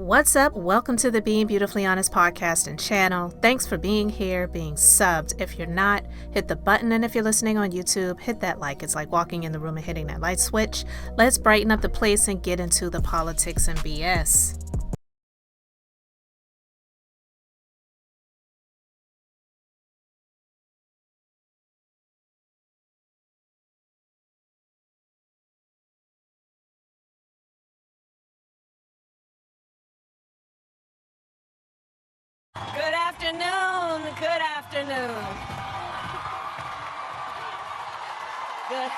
What's up? Welcome to the Being Beautifully Honest podcast and channel. Thanks for being here, being subbed. If you're not, hit the button, and if you're listening on YouTube, hit that like. It's like walking in the room and hitting that light switch. Let's brighten up the place and get into the politics and BS. Good afternoon. Good afternoon. Good.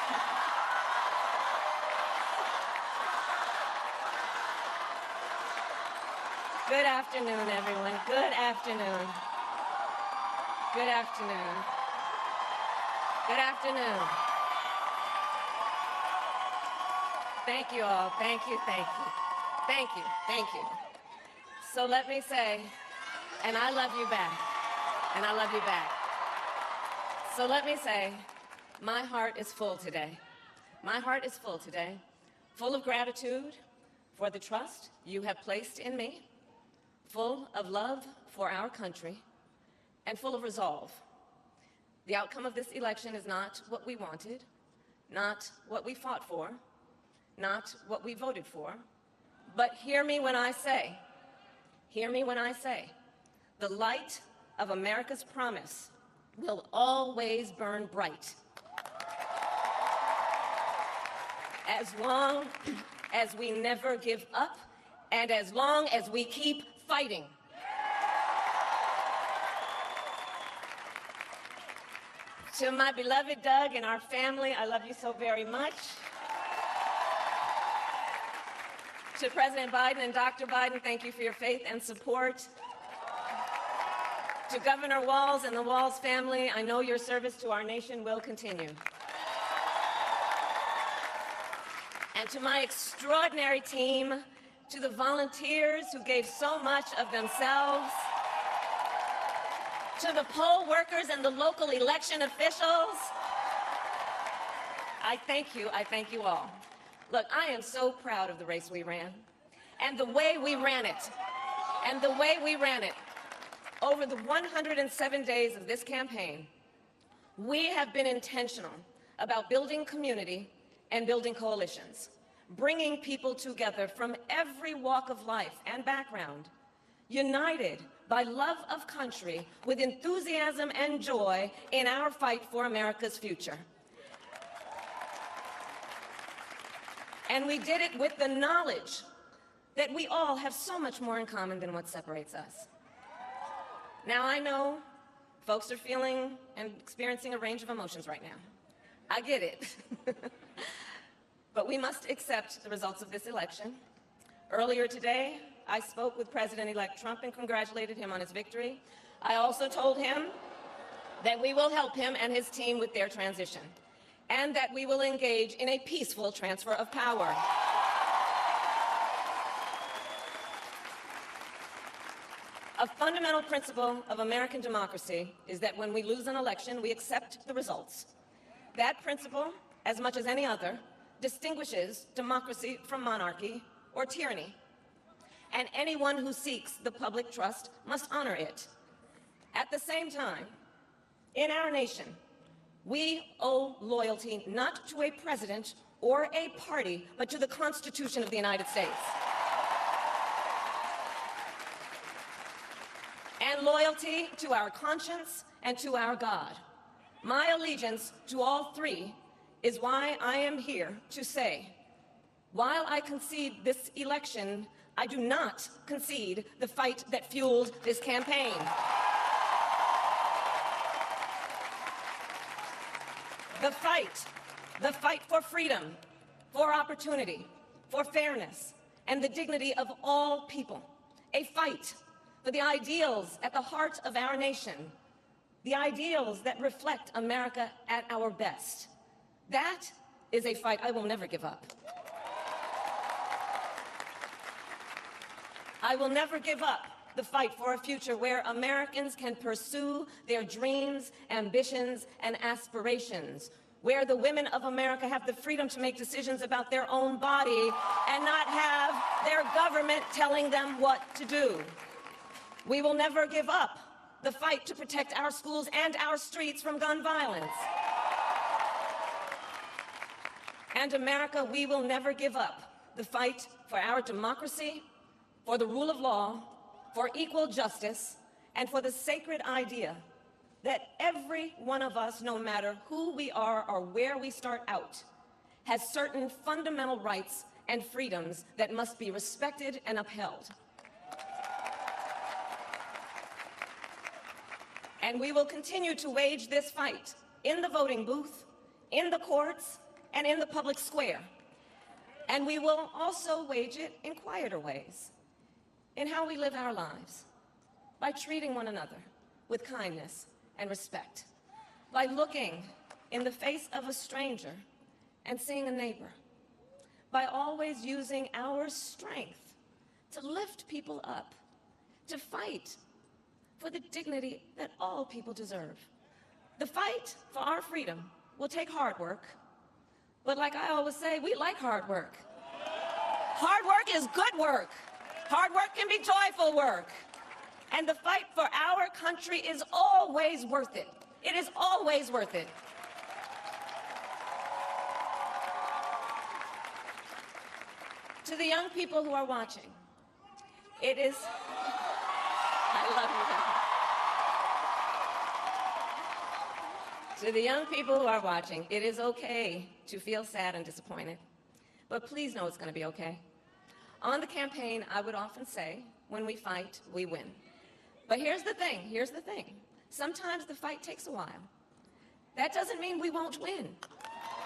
Good afternoon, everyone. Good afternoon. Good afternoon. Good afternoon. Thank you all. Thank you. Thank you. Thank you. Thank you. So let me say, and I love you back. And I love you back. So let me say, my heart is full today. My heart is full today, full of gratitude for the trust you have placed in me, full of love for our country, and full of resolve. The outcome of this election is not what we wanted, not what we fought for, not what we voted for, but hear me when I say, the light of America's promise will always burn bright. As long as we never give up, and as long as we keep fighting. To my beloved Doug and our family, I love you so very much. To President Biden and Dr. Biden, thank you for your faith and support. To Governor Walz and the Walz family, I know your service to our nation will continue. And to my extraordinary team, to the volunteers who gave so much of themselves, to the poll workers and the local election officials, I thank you all. Look, I am so proud of the race we ran, and the way we ran it, Over the 107 days of this campaign, we have been intentional about building community and building coalitions, bringing people together from every walk of life and background, united by love of country with enthusiasm and joy in our fight for America's future. And we did it with the knowledge that we all have so much more in common than what separates us. Now, I know folks are feeling and experiencing a range of emotions right now. I get it. But we must accept the results of this election. Earlier today, I spoke with President-elect Trump and congratulated him on his victory. I also told him that we will help him and his team with their transition, and that we will engage in a peaceful transfer of power. A fundamental principle of American democracy is that when we lose an election, we accept the results. That principle, as much as any other, distinguishes democracy from monarchy or tyranny. And anyone who seeks the public trust must honor it. At the same time, in our nation, we owe loyalty not to a president or a party, but to the Constitution of the United States. And loyalty to our conscience and to our God. My allegiance to all three is why I am here to say, while I concede this election, I do not concede the fight that fueled this campaign. The fight for freedom, for opportunity, for fairness, and the dignity of all people. A fight for the ideals at the heart of our nation, the ideals that reflect America at our best. That is a fight I will never give up. I will never give up the fight for a future where Americans can pursue their dreams, ambitions, and aspirations where the women of America have the freedom to make decisions about their own body and not have their government telling them what to do. We will never give up the fight to protect our schools and our streets from gun violence. And America, we will never give up the fight for our democracy, for the rule of law, for equal justice, and for the sacred idea that every one of us, no matter who we are or where we start out, has certain fundamental rights and freedoms that must be respected and upheld. And we will continue to wage this fight in the voting booth, in the courts, and in the public square. And we will also wage it in quieter ways, in how we live our lives, by treating one another with kindness and respect, by looking in the face of a stranger and seeing a neighbor, by always using our strength to lift people up, to fight for the dignity that all people deserve. The fight for our freedom will take hard work, but like I always say, we like hard work. Hard work is good work. Hard work can be joyful work. And the fight for our country is always worth it. It is always worth it. To the young people who are watching, it is, I love you guys. To the young people who are watching, it is okay to feel sad and disappointed, but please know it's going to be okay. On the campaign, I would often say, when we fight, we win. But here's the thing. Sometimes the fight takes a while. That doesn't mean we won't win.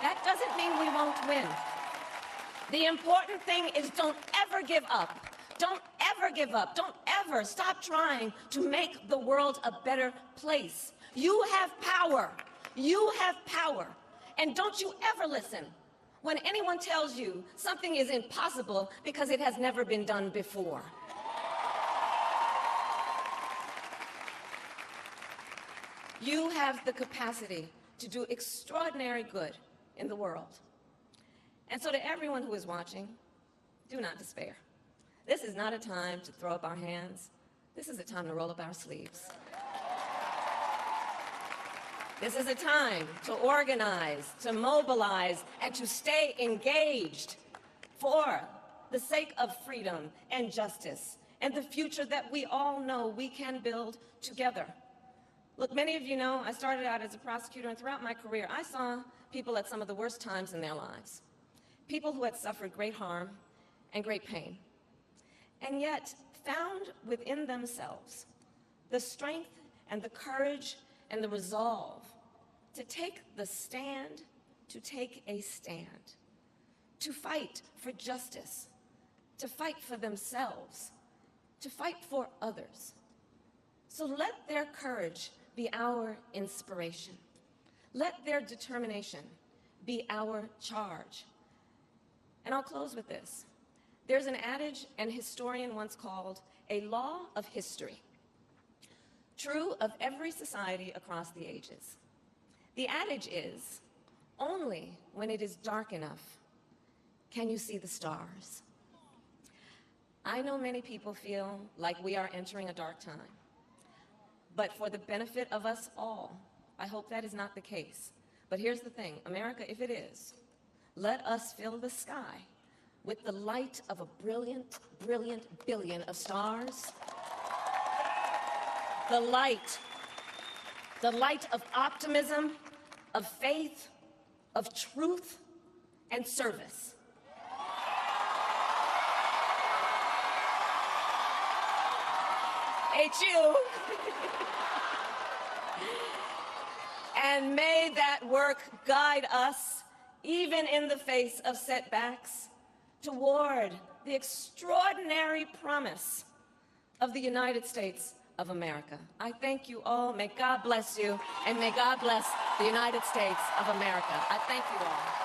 That doesn't mean we won't win. The important thing is don't ever give up. Don't ever give up. Don't ever stop trying to make the world a better place. You have power. You have power. And don't you ever listen when anyone tells you something is impossible because it has never been done before. You have the capacity to do extraordinary good in the world. And so to everyone who is watching, do not despair. This is not a time to throw up our hands. This is a time to roll up our sleeves. This is a time to organize, to mobilize, and to stay engaged for the sake of freedom and justice and the future that we all know we can build together. Look, many of you know I started out as a prosecutor, and throughout my career, I saw people at some of the worst times in their lives. People who had suffered great harm and great pain, and yet found within themselves the strength and the courage and the resolve to take the stand, to take a stand, to fight for justice, to fight for themselves, to fight for others. So let their courage be our inspiration. Let their determination be our charge. And I'll close with this. There's an adage an historian once called a law of history, true of every society across the ages. The adage is, only when it is dark enough can you see the stars. I know many people feel like we are entering a dark time, but for the benefit of us all, I hope that is not the case. But here's the thing, America, if it is, let us fill the sky with the light of a brilliant, brilliant billion of stars. The light of optimism, of faith, of truth, and service. H.U. And may that work guide us, even in the face of setbacks, toward the extraordinary promise of the United States of America. I thank you all. May God bless you, and may God bless the United States of America. I thank you all.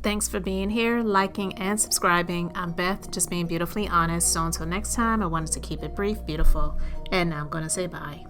Thanks for being here, liking, and subscribing. I'm Beth, just being beautifully honest. So until next time, I wanted to keep it brief, beautiful, and now I'm going to say bye.